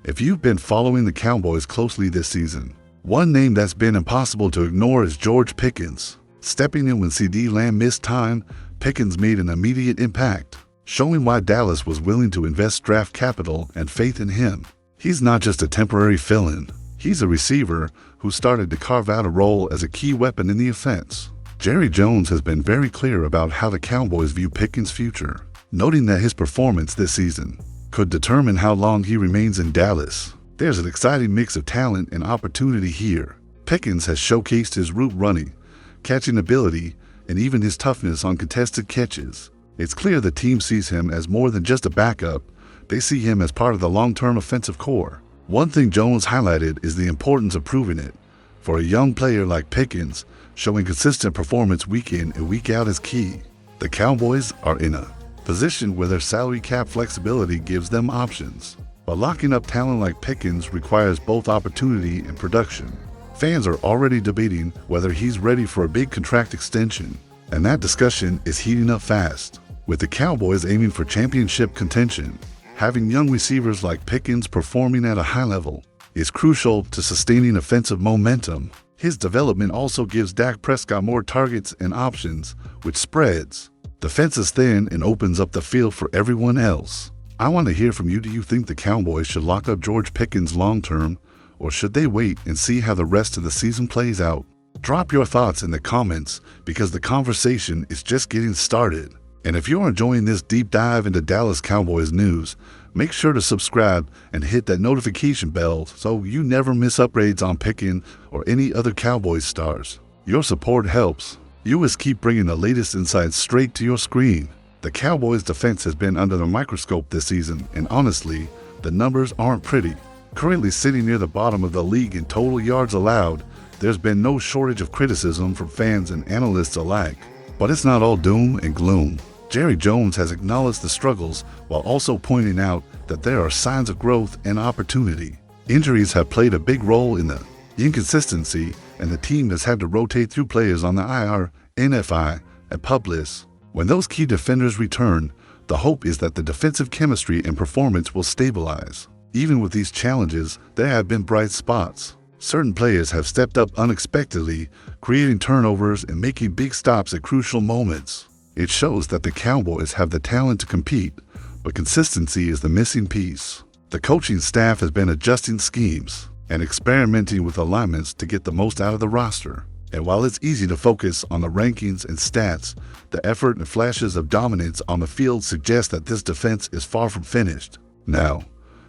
If you've been following the Cowboys closely this season, one name that's been impossible to ignore is George Pickens. Stepping in when ceedee Lamb missed time, Pickens made an immediate impact, showing why Dallas was willing to invest draft capital and faith in him. He's not just a temporary fill-in. He's a receiver who started to carve out a role as a key weapon in the offense. Jerry Jones has been very clear about how the Cowboys view Pickens' future, noting that his performance this season could determine how long he remains in Dallas. There's an exciting mix of talent and opportunity here. Pickens has showcased his route running, catching ability, and even his toughness on contested catches. It's clear the team sees him as more than just a backup. They see him as part of the long-term offensive core. One thing Jones highlighted is the importance of proving it. For a young player like Pickens, showing consistent performance week in and week out is key. The Cowboys are in a position where their salary cap flexibility gives them options. But locking up talent like Pickens requires both opportunity and production. Fans are already debating whether he's ready for a big contract extension, and that discussion is heating up fast. With the Cowboys aiming for championship contention, having young receivers like Pickens performing at a high level is crucial to sustaining offensive momentum. His development also gives Dak Prescott more targets and options, which spreads the fences thin and opens up the field for everyone else. I want to hear from you. Do you think the Cowboys should lock up George Pickens long-term, or should they wait and see how the rest of the season plays out? Drop your thoughts in the comments because the conversation is just getting started. And if you're enjoying this deep dive into Dallas Cowboys news, make sure to subscribe and hit that notification bell so you never miss upgrades on Pickens or any other Cowboys stars. Your support helps. You always keep bringing the latest insights straight to your screen. The Cowboys' defense has been under the microscope this season, and honestly, the numbers aren't pretty. Currently sitting near the bottom of the league in total yards allowed, there's been no shortage of criticism from fans and analysts alike. But it's not all doom and gloom. Jerry Jones has acknowledged the struggles while also pointing out that there are signs of growth and opportunity. Injuries have played a big role in the inconsistency, and the team has had to rotate through players on the IR, NFI, and PUP lists. When those key defenders return, the hope is that the defensive chemistry and performance will stabilize. Even with these challenges, there have been bright spots. Certain players have stepped up unexpectedly, creating turnovers and making big stops at crucial moments. It shows that the Cowboys have the talent to compete, but consistency is the missing piece. The coaching staff has been adjusting schemes and experimenting with alignments to get the most out of the roster. And while it's easy to focus on the rankings and stats, the effort and flashes of dominance on the field suggest that this defense is far from finished. Now,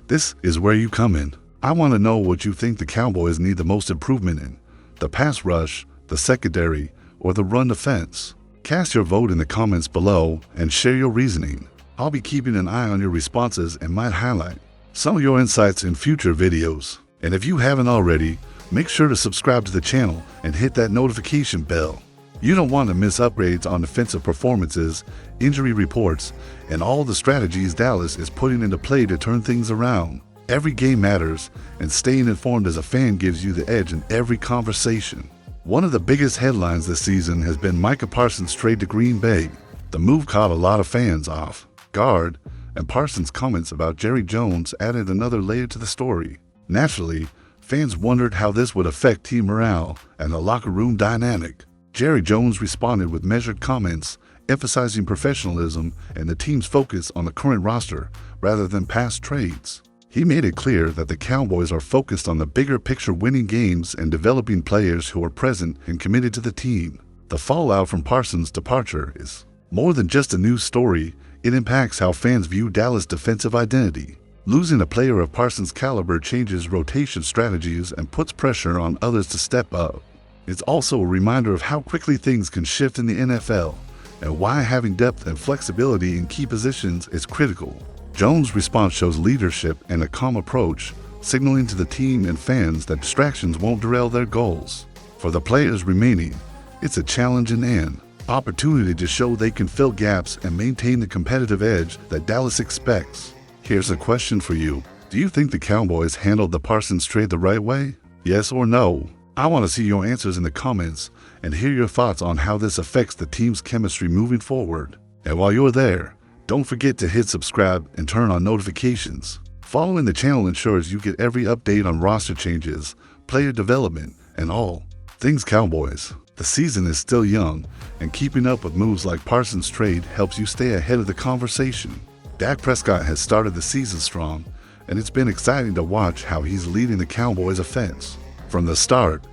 this is where you come in. I want to know what you think the Cowboys need the most improvement in: the pass rush, the secondary, or the run defense. Cast your vote in the comments below and share your reasoning. I'll be keeping an eye on your responses and might highlight some of your insights in future videos. And if you haven't already, make sure to subscribe to the channel and hit that notification bell. You don't want to miss upgrades on defensive performances, injury reports, and all the strategies Dallas is putting into play to turn things around. Every game matters, and staying informed as a fan gives you the edge in every conversation. One of the biggest headlines this season has been Micah Parsons' trade to Green Bay. The move caught a lot of fans off guard, and Parsons' comments about Jerry Jones added another layer to the story. Naturally, fans wondered how this would affect team morale and the locker room dynamic. Jerry Jones responded with measured comments, emphasizing professionalism and the team's focus on the current roster rather than past trades. He made it clear that the Cowboys are focused on the bigger picture, winning games and developing players who are present and committed to the team. The fallout from Parsons' departure is more than just a news story. It impacts how fans view Dallas' defensive identity. Losing a player of Parsons' caliber changes rotation strategies and puts pressure on others to step up. It's also a reminder of how quickly things can shift in the NFL and why having depth and flexibility in key positions is critical. Jones' response shows leadership and a calm approach, signaling to the team and fans that distractions won't derail their goals. For the players remaining, it's a challenge and an opportunity to show they can fill gaps and maintain the competitive edge that Dallas expects. Here's a question for you. Do you think the Cowboys handled the Parsons trade the right way? Yes or no? I want to see your answers in the comments and hear your thoughts on how this affects the team's chemistry moving forward. And while you're there, don't forget to hit subscribe and turn on notifications. Following the channel ensures you get every update on roster changes, player development, and all things Cowboys. The season is still young, and keeping up with moves like Parsons' trade helps you stay ahead of the conversation. Dak Prescott has started the season strong, and it's been exciting to watch how he's leading the Cowboys' offense. From the start,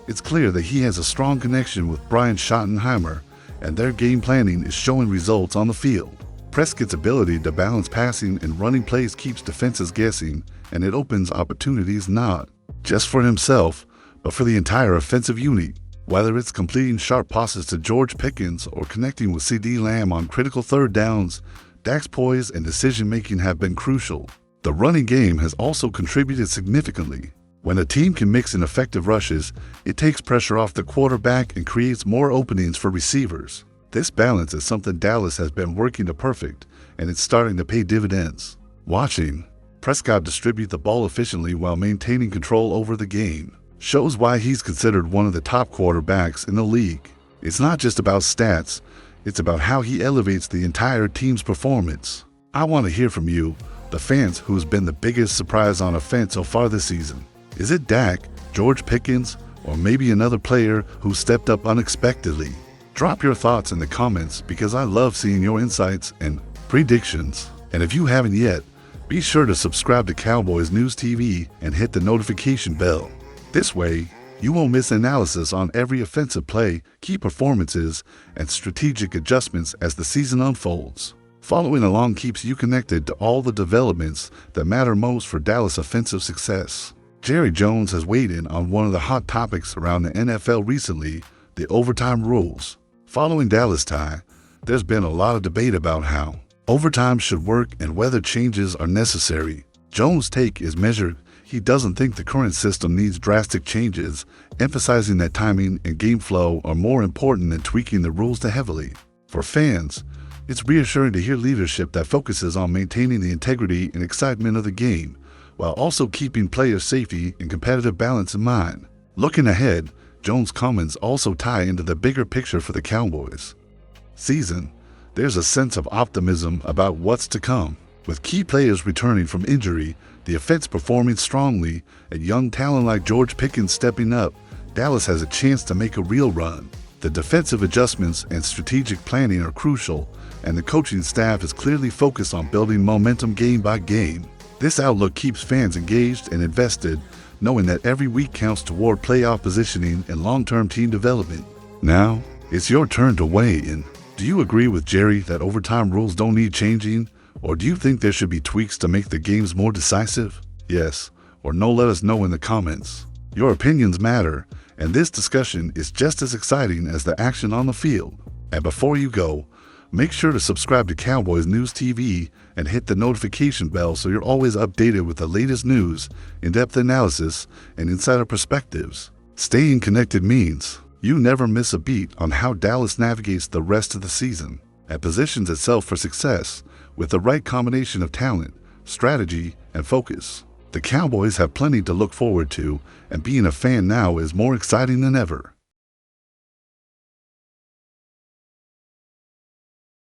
it's clear that he has a strong connection with Brian Schottenheimer, and their game planning is showing results on the field. Prescott's ability to balance passing and running plays keeps defenses guessing, and it opens opportunities not just for himself, but for the entire offensive unit. Whether it's completing sharp passes to George Pickens or connecting with CeeDee Lamb on critical third downs, Dak's poise and decision-making have been crucial. The running game has also contributed significantly. When a team can mix in effective rushes, it takes pressure off the quarterback and creates more openings for receivers. This balance is something Dallas has been working to perfect, and it's starting to pay dividends. Watching Prescott distribute the ball efficiently while maintaining control over the game shows why he's considered one of the top quarterbacks in the league. It's not just about stats, it's about how he elevates the entire team's performance. I want to hear from you, the fans, who's been the biggest surprise on offense so far this season. Is it Dak, George Pickens, or maybe another player who stepped up unexpectedly? Drop your thoughts in the comments because I love seeing your insights and predictions. And if you haven't yet, be sure to subscribe to Cowboys News TV and hit the notification bell. This way, you won't miss analysis on every offensive play, key performances, and strategic adjustments as the season unfolds. Following along keeps you connected to all the developments that matter most for Dallas' offensive success. Jerry Jones has weighed in on one of the hot topics around the NFL recently, the overtime rules. Following Dallas' tie, there's been a lot of debate about how overtime should work and whether changes are necessary. Jones' take is measured. He doesn't think the current system needs drastic changes, emphasizing that timing and game flow are more important than tweaking the rules too heavily. For fans, it's reassuring to hear leadership that focuses on maintaining the integrity and excitement of the game, while also keeping player safety and competitive balance in mind. Looking ahead, Jones' comments also tie into the bigger picture for the Cowboys season. There's a sense of optimism about what's to come. With key players returning from injury, the offense performing strongly, and young talent like George Pickens stepping up, Dallas has a chance to make a real run. The defensive adjustments and strategic planning are crucial, and the coaching staff is clearly focused on building momentum game by game. This outlook keeps fans engaged and invested, knowing that every week counts toward playoff positioning and long-term team development. Now, it's your turn to weigh in. Do you agree with Jerry that overtime rules don't need changing? Or do you think there should be tweaks to make the games more decisive? Yes or no, let us know in the comments. Your opinions matter, and this discussion is just as exciting as the action on the field. And before you go, make sure to subscribe to Cowboys News TV and hit the notification bell so you're always updated with the latest news, in-depth analysis, and insider perspectives. Staying connected means you never miss a beat on how Dallas navigates the rest of the season and positions itself for success with the right combination of talent, strategy, and focus. The Cowboys have plenty to look forward to, and being a fan now is more exciting than ever.